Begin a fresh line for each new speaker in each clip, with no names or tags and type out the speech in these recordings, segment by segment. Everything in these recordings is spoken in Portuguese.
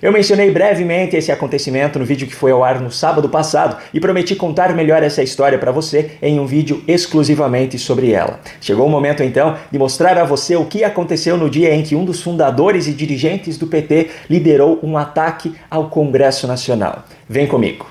Eu mencionei brevemente esse acontecimento no vídeo que foi ao ar no sábado passado e prometi contar melhor essa história para você em um vídeo exclusivamente sobre ela. Chegou o momento então de mostrar a você o que aconteceu no dia em que um dos fundadores e dirigentes do PT liderou um ataque ao Congresso Nacional. Vem comigo.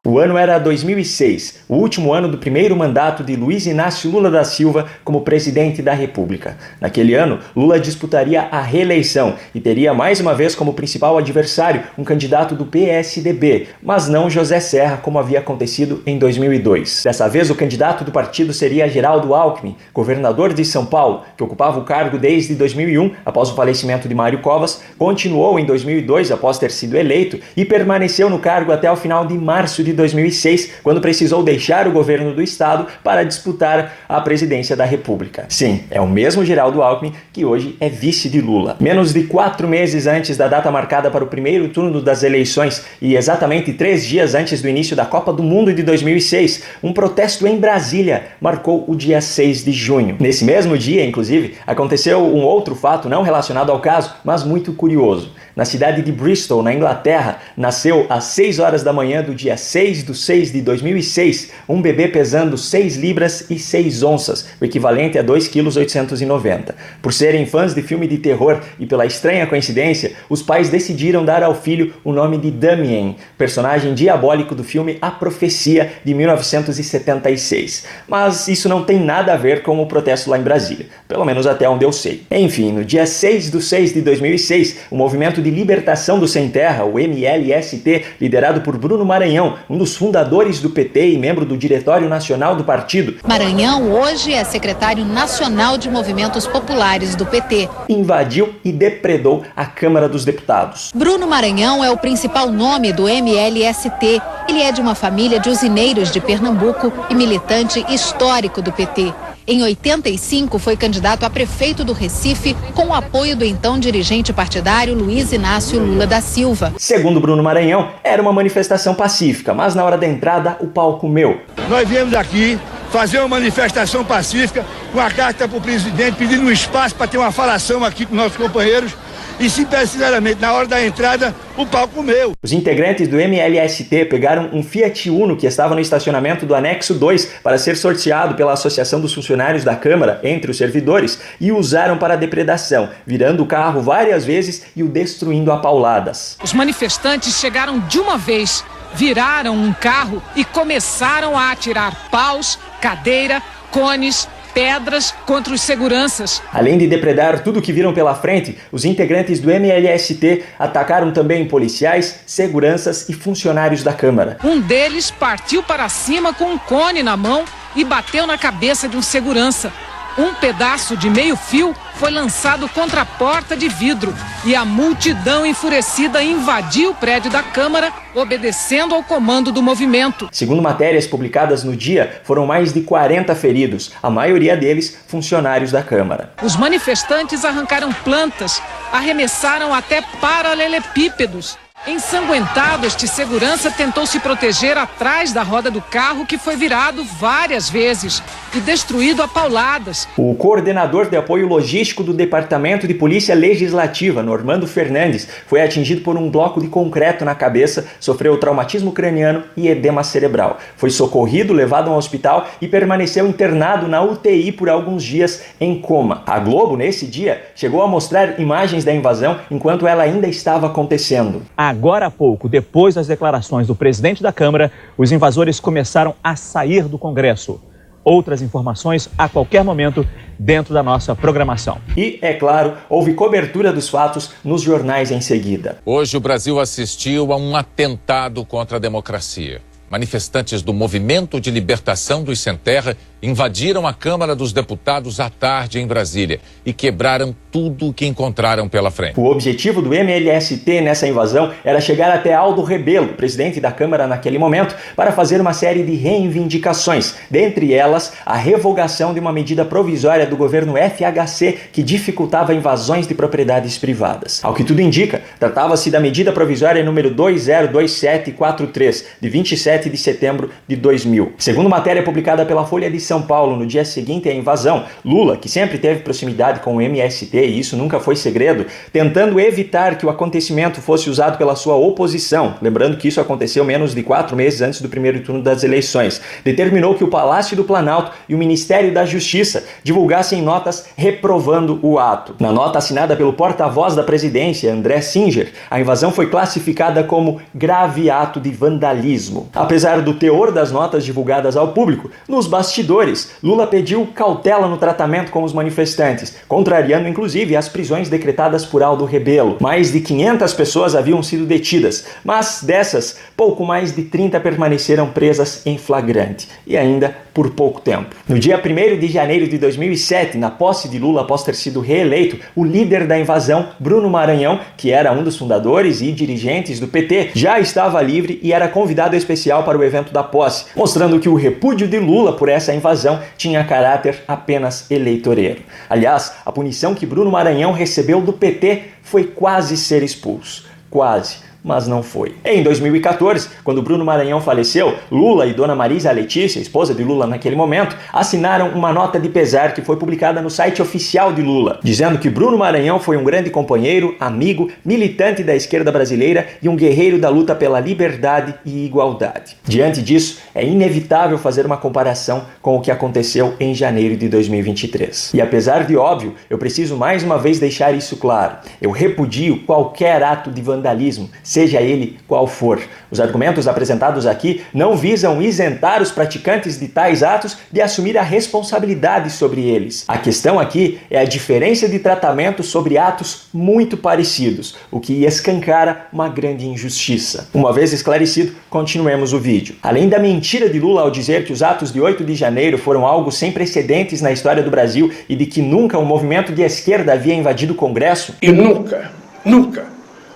O ano era 2006, o último ano do primeiro mandato de Luiz Inácio Lula da Silva como presidente da República. Naquele ano, Lula disputaria a reeleição e teria mais uma vez como principal adversário um candidato do PSDB, mas não José Serra, como havia acontecido em 2002. Dessa vez, o candidato do partido seria Geraldo Alckmin, governador de São Paulo, que ocupava o cargo desde 2001, após o falecimento de Mário Covas, continuou em 2002 após ter sido eleito e permaneceu no cargo até o final de março de 2006, quando precisou deixar o governo do estado para disputar a presidência da República. Sim, é o mesmo Geraldo Alckmin que hoje é vice de Lula. Menos de 4 meses antes da data marcada para o primeiro turno das eleições e exatamente 3 dias antes do início da Copa do Mundo de 2006, um protesto em Brasília marcou o dia 6 de junho. Nesse mesmo dia, inclusive, aconteceu um outro fato não relacionado ao caso, mas muito curioso. Na cidade de Bristol, na Inglaterra, nasceu às 6 horas da manhã do dia 6/6 de 2006, um bebê pesando 6 libras e 6 onças, o equivalente a 2,890 kg. Por serem fãs de filme de terror e pela estranha coincidência, os pais decidiram dar ao filho o nome de Damien, personagem diabólico do filme A Profecia, de 1976. Mas isso não tem nada a ver com o protesto lá em Brasília, pelo menos até onde eu sei. Enfim, no dia 6/6 de 2006, o movimento de libertação do Sem Terra, o MLST, liderado por Bruno Maranhão, um dos fundadores do PT e membro do Diretório Nacional do partido.
Maranhão hoje é secretário nacional de movimentos populares do PT.
Invadiu e depredou a Câmara dos Deputados.
Bruno Maranhão é o principal nome do MLST. Ele é de uma família de usineiros de Pernambuco e militante histórico do PT. Em 85, foi candidato a prefeito do Recife com o apoio do então dirigente partidário Luiz Inácio Lula da Silva.
Segundo Bruno Maranhão, era uma manifestação pacífica, mas na hora da entrada o pau comeu.
Nós viemos aqui fazer uma manifestação pacífica, com a carta para o presidente pedindo um espaço para ter uma falação aqui com nossos companheiros. E sinceramente, na hora da entrada, o pau comeu.
Os integrantes do MLST pegaram um Fiat Uno que estava no estacionamento do anexo 2 para ser sorteado pela Associação dos Funcionários da Câmara entre os servidores e o usaram para depredação, virando o carro várias vezes e o destruindo a pauladas.
Os manifestantes chegaram de uma vez, viraram um carro e começaram a atirar paus, cadeira, cones, pedras contra os seguranças.
Além de depredar tudo que viram pela frente, os integrantes do MLST atacaram também policiais, seguranças e funcionários da Câmara.
Um deles partiu para cima com um cone na mão e bateu na cabeça de um segurança. Um pedaço de meio fio foi lançado contra a porta de vidro e a multidão enfurecida invadiu o prédio da Câmara, obedecendo ao comando do movimento.
Segundo matérias publicadas no dia, foram mais de 40 feridos, a maioria deles funcionários da Câmara.
Os manifestantes arrancaram plantas, arremessaram até paralelepípedos. Ensanguentado, este segurança tentou se proteger atrás da roda do carro, que foi virado várias vezes e destruído a pauladas.
O coordenador de apoio logístico do Departamento de Polícia Legislativa, Normando Fernandes, foi atingido por um bloco de concreto na cabeça, sofreu traumatismo craniano e edema cerebral. Foi socorrido, levado a um hospital e permaneceu internado na UTI por alguns dias em coma. A Globo, nesse dia, chegou a mostrar imagens da invasão enquanto ela ainda estava acontecendo.
Agora há pouco, depois das declarações do presidente da Câmara, os invasores começaram a sair do Congresso. Outras informações a qualquer momento dentro da nossa programação.
E, é claro, houve cobertura dos fatos nos jornais em seguida.
Hoje o Brasil assistiu a um atentado contra a democracia. Manifestantes do Movimento de Libertação dos Sem Terra invadiram a Câmara dos Deputados à tarde em Brasília e quebraram tudo o que encontraram pela frente.
O objetivo do MLST nessa invasão era chegar até Aldo Rebelo, presidente da Câmara naquele momento, para fazer uma série de reivindicações, dentre elas a revogação de uma medida provisória do governo FHC que dificultava invasões de propriedades privadas. Ao que tudo indica, tratava-se da medida provisória número 202743, de 27 de setembro de 2000. Segundo matéria publicada pela Folha de São Paulo no dia seguinte à invasão, Lula, que sempre teve proximidade com o MST, e isso nunca foi segredo, tentando evitar que o acontecimento fosse usado pela sua oposição, lembrando que isso aconteceu menos de 4 meses antes do primeiro turno das eleições, determinou que o Palácio do Planalto e o Ministério da Justiça divulgassem notas reprovando o ato. Na nota assinada pelo porta-voz da presidência, André Singer, a invasão foi classificada como grave ato de vandalismo. Apesar do teor das notas divulgadas ao público, nos bastidores, Lula pediu cautela no tratamento com os manifestantes, contrariando inclusive as prisões decretadas por Aldo Rebelo. Mais de 500 pessoas haviam sido detidas, mas dessas, pouco mais de 30 permaneceram presas em flagrante, e ainda por pouco tempo. No dia 1º de janeiro de 2007, na posse de Lula após ter sido reeleito, o líder da invasão, Bruno Maranhão, que era um dos fundadores e dirigentes do PT, já estava livre e era convidado especial para o evento da posse, mostrando que o repúdio de Lula por essa invasão tinha caráter apenas eleitoreiro. Aliás, a punição que Bruno Maranhão recebeu do PT foi quase ser expulso. Quase. Mas não foi. Em 2014, quando Bruno Maranhão faleceu, Lula e Dona Marisa Letícia, esposa de Lula naquele momento, assinaram uma nota de pesar que foi publicada no site oficial de Lula, dizendo que Bruno Maranhão foi um grande companheiro, amigo, militante da esquerda brasileira e um guerreiro da luta pela liberdade e igualdade. Diante disso, é inevitável fazer uma comparação com o que aconteceu em janeiro de 2023. E apesar de óbvio, eu preciso mais uma vez deixar isso claro. Eu repudio qualquer ato de vandalismo, seja ele qual for. Os argumentos apresentados aqui não visam isentar os praticantes de tais atos de assumir a responsabilidade sobre eles. A questão aqui é a diferença de tratamento sobre atos muito parecidos, o que escancara uma grande injustiça. Uma vez esclarecido, continuemos o vídeo. Além da mentira de Lula ao dizer que os atos de 8 de janeiro foram algo sem precedentes na história do Brasil e de que nunca um movimento de esquerda havia invadido o Congresso,
e nunca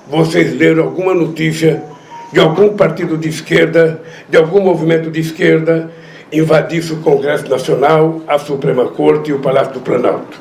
vocês leram alguma notícia de algum partido de esquerda, de algum movimento de esquerda, invadisse o Congresso Nacional, a Suprema Corte e o Palácio do Planalto.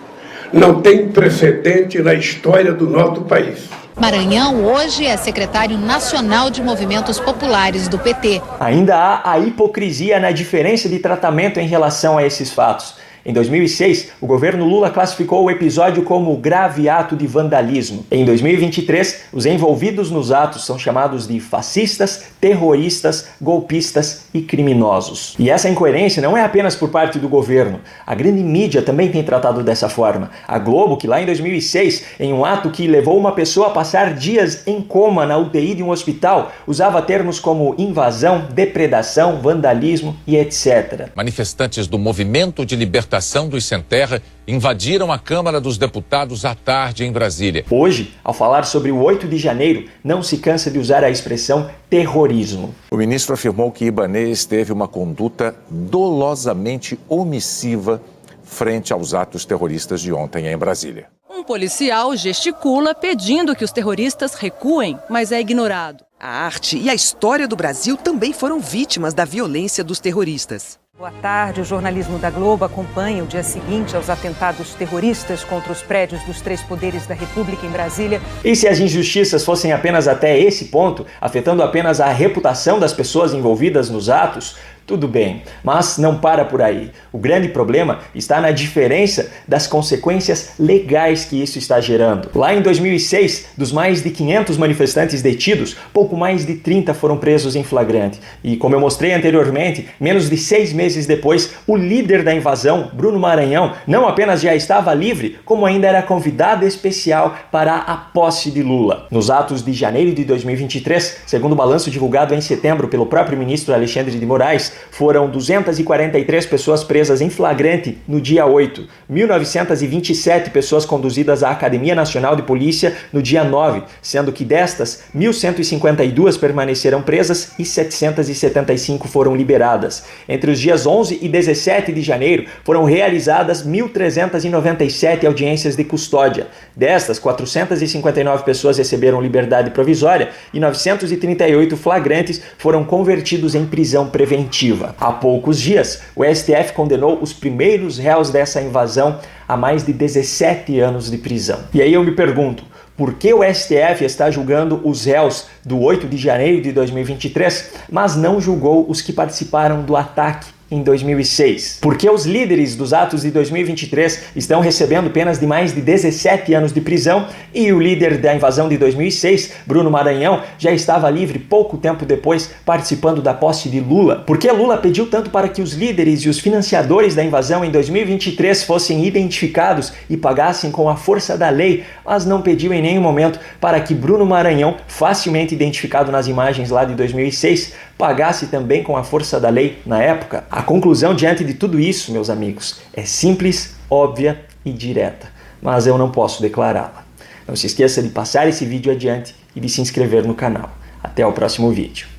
Não tem precedente na história do nosso país.
Maranhão hoje é secretário nacional de movimentos populares do PT.
Ainda há a hipocrisia na diferença de tratamento em relação a esses fatos. Em 2006, o governo Lula classificou o episódio como grave ato de vandalismo. Em 2023, os envolvidos nos atos são chamados de fascistas, terroristas, golpistas e criminosos. E essa incoerência não é apenas por parte do governo. A grande mídia também tem tratado dessa forma. A Globo, que lá em 2006, em um ato que levou uma pessoa a passar dias em coma na UTI de um hospital, usava termos como invasão, depredação, vandalismo e etc.
Manifestantes do Movimento de Libertação dos Sem Terra invadiram a Câmara dos Deputados à tarde em Brasília.
Hoje, ao falar sobre o 8 de janeiro, não se cansa de usar a expressão terrorismo.
O ministro afirmou que Ibanez teve uma conduta dolosamente omissiva frente aos atos terroristas de ontem em Brasília.
Um policial gesticula pedindo que os terroristas recuem, mas é ignorado.
A arte e a história do Brasil também foram vítimas da violência dos terroristas.
Boa tarde. O jornalismo da Globo acompanha o dia seguinte aos atentados terroristas contra os prédios dos 3 poderes da República em Brasília.
E se as injustiças fossem apenas até esse ponto, afetando apenas a reputação das pessoas envolvidas nos atos, tudo bem, mas não para por aí. O grande problema está na diferença das consequências legais que isso está gerando. Lá em 2006, dos mais de 500 manifestantes detidos, pouco mais de 30 foram presos em flagrante. E como eu mostrei anteriormente, menos de 6 meses depois, o líder da invasão, Bruno Maranhão, não apenas já estava livre, como ainda era convidado especial para a posse de Lula. Nos atos de janeiro de 2023, segundo o balanço divulgado em setembro pelo próprio ministro Alexandre de Moraes, foram 243 pessoas presas em flagrante no dia 8, 1.927 pessoas conduzidas à Academia Nacional de Polícia no dia 9, sendo que destas, 1.152 permaneceram presas e 775 foram liberadas. Entre os dias 11 e 17 de janeiro, foram realizadas 1.397 audiências de custódia. Destas, 459 pessoas receberam liberdade provisória e 938 flagrantes foram convertidos em prisão preventiva. Há poucos dias, o STF condenou os primeiros réus dessa invasão a mais de 17 anos de prisão. E aí eu me pergunto, por que o STF está julgando os réus do 8 de janeiro de 2023, mas não julgou os que participaram do ataque em 2006? Por que os líderes dos atos de 2023 estão recebendo penas de mais de 17 anos de prisão e o líder da invasão de 2006, Bruno Maranhão, já estava livre pouco tempo depois, participando da posse de Lula? Por que Lula pediu tanto para que os líderes e os financiadores da invasão em 2023 fossem identificados e pagassem com a força da lei, mas não pediu em nenhum momento para que Bruno Maranhão, facilmente identificado nas imagens lá de 2006, pagasse também com a força da lei na época? A conclusão diante de tudo isso, meus amigos, é simples, óbvia e direta, mas eu não posso declará-la. Não se esqueça de passar esse vídeo adiante e de se inscrever no canal. Até o próximo vídeo.